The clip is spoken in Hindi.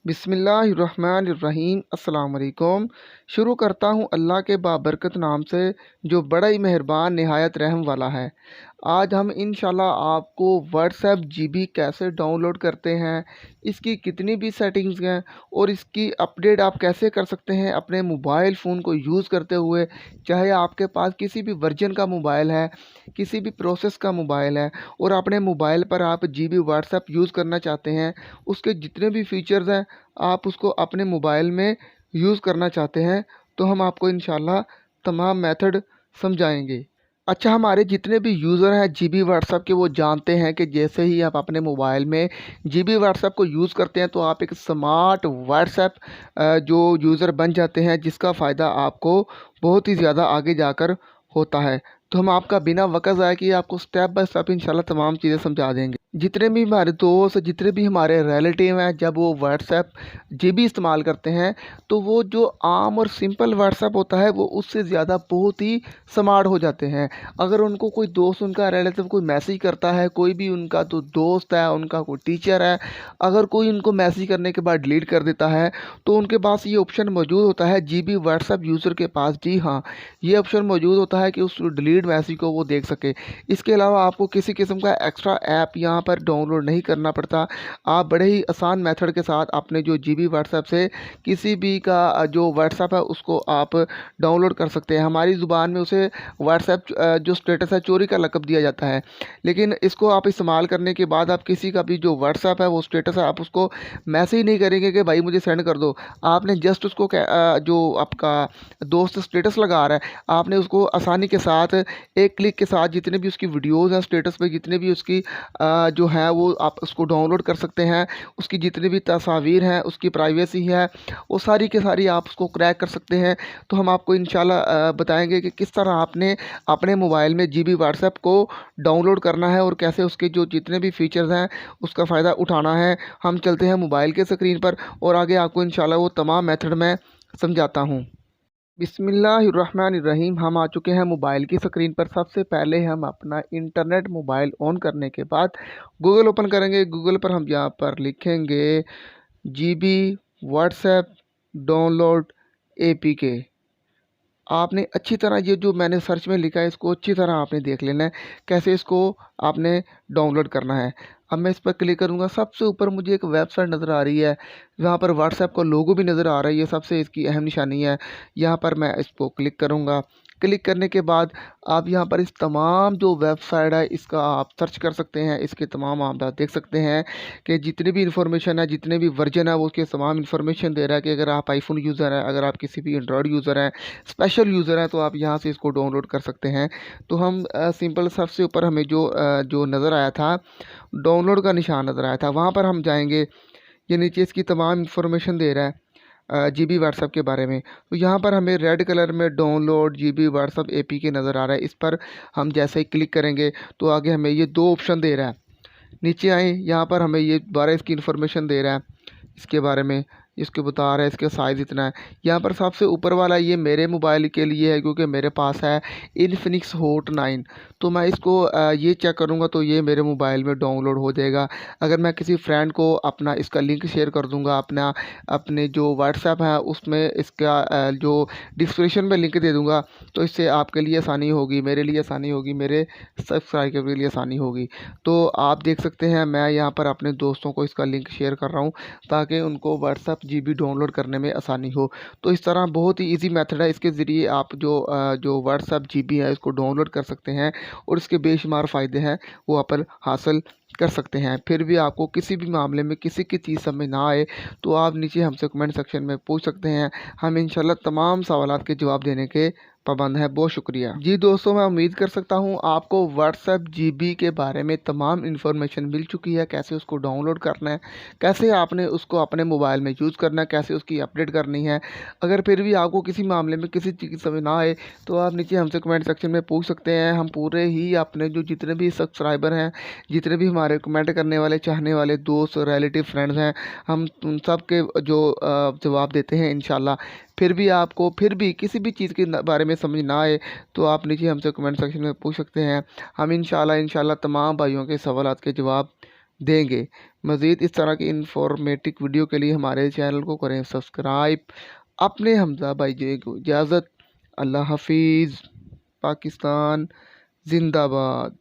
बिस्मिल्लाहिर्रहमानिर्रहीम अस्सलाम वालेकुम। शुरू करता हूँ अल्लाह के बाबरकत नाम से जो बड़ा ही मेहरबान नहायत रहम वाला है। आज हम इंशाल्लाह आपको व्हाट्सएप जीबी कैसे डाउनलोड करते हैं, इसकी कितनी भी सेटिंग्स हैं और इसकी अपडेट आप कैसे कर सकते हैं अपने मोबाइल फ़ोन को यूज़ करते हुए। चाहे आपके पास किसी भी वर्जन का मोबाइल है, किसी भी प्रोसेस का मोबाइल है और अपने मोबाइल पर आप जीबी व्हाट्सएप यूज़ करना चाहते हैं, उसके जितने भी फ़ीचर्स हैं आप उसको अपने मोबाइल में यूज़ करना चाहते हैं, तो हम आपको इंशाल्लाह तमाम मेथड समझाएंगे। अच्छा, हमारे जितने भी यूज़र हैं जीबी व्हाट्सएप के, वो जानते हैं कि जैसे ही आप अपने मोबाइल में जीबी व्हाट्सएप को यूज़ करते हैं तो आप एक स्मार्ट व्हाट्सएप जो यूज़र बन जाते हैं, जिसका फ़ायदा आपको बहुत ही ज़्यादा आगे जाकर होता है। तो हम आपका बिना वक़्त ज़ाया किए आपको स्टेप बाय स्टेप इंशाल्लाह तमाम चीज़ें समझा देंगे। जितने भी हमारे दोस्त, जितने भी हमारे रिलेटिव हैं, जब वो व्हाट्सएप जीबी इस्तेमाल करते हैं तो वो जो आम और सिंपल व्हाट्सएप होता है वो उससे ज़्यादा बहुत ही स्मार्ट हो जाते हैं। अगर उनको कोई दोस्त, उनका रिलेटिव कोई मैसेज करता है, कोई भी उनका तो दोस्त है, उनका कोई टीचर है, अगर कोई उनको मैसेज करने के बाद डिलीट कर देता है तो उनके पास ये ऑप्शन मौजूद होता है, जीबी व्हाट्सएप यूज़र के पास, जी हाँ, ये ऑप्शन मौजूद होता है कि उस डिलीट मैसेज को वो देख सके। इसके अलावा आपको किसी किस्म का एक्स्ट्रा ऐप यहाँ पर डाउनलोड नहीं करना पड़ता। आप बड़े ही आसान मेथड के साथ अपने जो जीबी व्हाट्सएप से किसी भी का जो व्हाट्सएप है उसको आप डाउनलोड कर सकते हैं। हमारी ज़ुबान में उसे व्हाट्सएप जो स्टेटस है चोरी का लक़ब दिया जाता है, लेकिन इसको आप इस्तेमाल करने के बाद आप किसी का भी जो व्हाट्सएप है वो स्टेटस है आप उसको मैसेज नहीं करेंगे कि भाई मुझे सेंड कर दो। आपने जस्ट उसको जो आपका दोस्त स्टेटस लगा रहा है, आपने उसको आसानी के साथ एक क्लिक के साथ जितने भी उसकी वीडियोज़ हैं स्टेटस पे, जितने भी उसकी जो है वो आप उसको डाउनलोड कर सकते हैं। उसकी जितनी भी तस्वीर हैं, उसकी प्राइवेसी है, वो सारी की सारी आप उसको क्रैक कर सकते हैं। तो हम आपको इंशाल्लाह बताएंगे कि किस तरह आपने अपने मोबाइल में जीबी व्हाट्सएप को डाउनलोड करना है और कैसे उसके जो जितने भी फ़ीचर्स हैं उसका फ़ायदा उठाना है। हम चलते हैं मोबाइल के स्क्रीन पर और आगे आपको इंशाल्लाह वो तमाम मेथड मैं समझाता हूँ। बिस्मिल्लाहिर्रहमानिर्रहीम। हम आ चुके हैं मोबाइल की स्क्रीन पर। सबसे पहले हम अपना इंटरनेट मोबाइल ऑन करने के बाद गूगल ओपन करेंगे। गूगल पर हम यहाँ पर लिखेंगे जीबी व्हाट्सएप डाउनलोड एपीके। आपने अच्छी तरह ये जो मैंने सर्च में लिखा है इसको अच्छी तरह आपने देख लेना है कैसे इसको आपने डाउनलोड करना है। अब मैं इस पर क्लिक करूँगा। सबसे ऊपर मुझे एक वेबसाइट नज़र आ रही है, जहाँ पर व्हाट्सएप का लोगो भी नज़र आ रहा है, ये सबसे इसकी अहम निशानी है। यहाँ पर मैं इसको क्लिक करूँगा। क्लिक करने के बाद आप यहाँ पर इस तमाम जो वेबसाइट है इसका आप सर्च कर सकते हैं। इसके तमाम आप देख सकते हैं कि जितनी भी इंफॉर्मेशन है, जितने भी वर्जन है वो उसके तमाम इंफॉर्मेशन दे रहा है कि अगर आप आईफोन यूज़र हैं, अगर आप किसी भी एंड्रॉयड यूज़र हैं, स्पेशल यूज़र हैं, तो आप यहाँ से इसको डाउनलोड कर सकते हैं। तो हम सिंपल सबसे ऊपर हमें जो नज़र आया था, डाउनलोड का निशान नज़र आया था, वहाँ पर हम जाएंगे। ये नीचे इसकी तमाम इंफॉर्मेशन दे रहा है जीबी व्हाट्सएप के बारे में। तो यहाँ पर हमें रेड कलर में डाउनलोड जीबी व्हाट्सएप एपीके नज़र आ रहा है। इस पर हम जैसे ही क्लिक करेंगे तो आगे हमें ये दो ऑप्शन दे रहा है। नीचे आए, यहाँ पर हमें ये दोबारा इसकी इन्फॉर्मेशन दे रहा है इसके बारे में, इसके बता रहा है इसका साइज़ इतना है। यहाँ पर सबसे ऊपर वाला ये मेरे मोबाइल के लिए है क्योंकि मेरे पास है इन्फिनिक्स हॉट 9। तो मैं इसको ये चेक करूँगा तो ये मेरे मोबाइल में डाउनलोड हो जाएगा। अगर मैं किसी फ्रेंड को अपना इसका लिंक शेयर कर दूँगा, अपने जो व्हाट्सएप है उसमें इसका जो डिस्क्रिप्शन में लिंक दे दूँगा, तो इससे आपके लिए आसानी होगी, मेरे लिए आसानी होगी, मेरे सब्सक्राइबर के लिए आसानी होगी। तो आप देख सकते हैं मैं यहाँ पर अपने दोस्तों को इसका लिंक शेयर कर रहा हूँ ताकि उनको व्हाट्सएप जीबी डाउनलोड करने में आसानी हो। तो इस तरह बहुत ही इजी मेथड है, इसके ज़रिए आप जो व्हाट्सएप जीबी है इसको डाउनलोड कर सकते हैं और इसके बेशुमार फ़ायदे हैं वो आप हासिल कर सकते हैं। फिर भी आपको किसी भी मामले में किसी की चीज़ समझ ना आए तो आप नीचे हमसे कमेंट सेक्शन में पूछ सकते हैं। हम इंशाल्लाह तमाम सवालात के जवाब देने के पाबंद है। बहुत शुक्रिया जी दोस्तों। मैं उम्मीद कर सकता हूँ आपको व्हाट्सएप जीबी के बारे में तमाम इन्फॉर्मेशन मिल चुकी है, कैसे उसको डाउनलोड करना है, कैसे आपने उसको अपने मोबाइल में यूज़ करना है, कैसे उसकी अपडेट करनी है। अगर फिर भी आपको किसी मामले में किसी चीज़ की समझ ना आए तो आप नीचे हमसे कमेंट सेक्शन में पूछ सकते हैं। हम पूरे ही अपने जो जितने भी सब्सक्राइबर हैं, जितने भी हमारे कमेंट करने वाले, चाहने वाले दोस्त, रिलेटिव, फ्रेंड्स हैं, हम उन सब के जो जवाब देते हैं इंशाल्लाह। फिर भी आपको फिर भी किसी भी चीज़ के बारे में समझ ना आए तो आप नीचे हमसे कमेंट सेक्शन में पूछ सकते हैं। हम इंशाल्लाह तमाम भाइयों के सवालात के जवाब देंगे। मज़ीद इस तरह की इंफॉर्मेटिव वीडियो के लिए हमारे चैनल को करें सब्सक्राइब। अपने हमज़ा भाई जी को इजाज़त। अल्लाह हाफिज़। पाकिस्तान जिंदाबाद।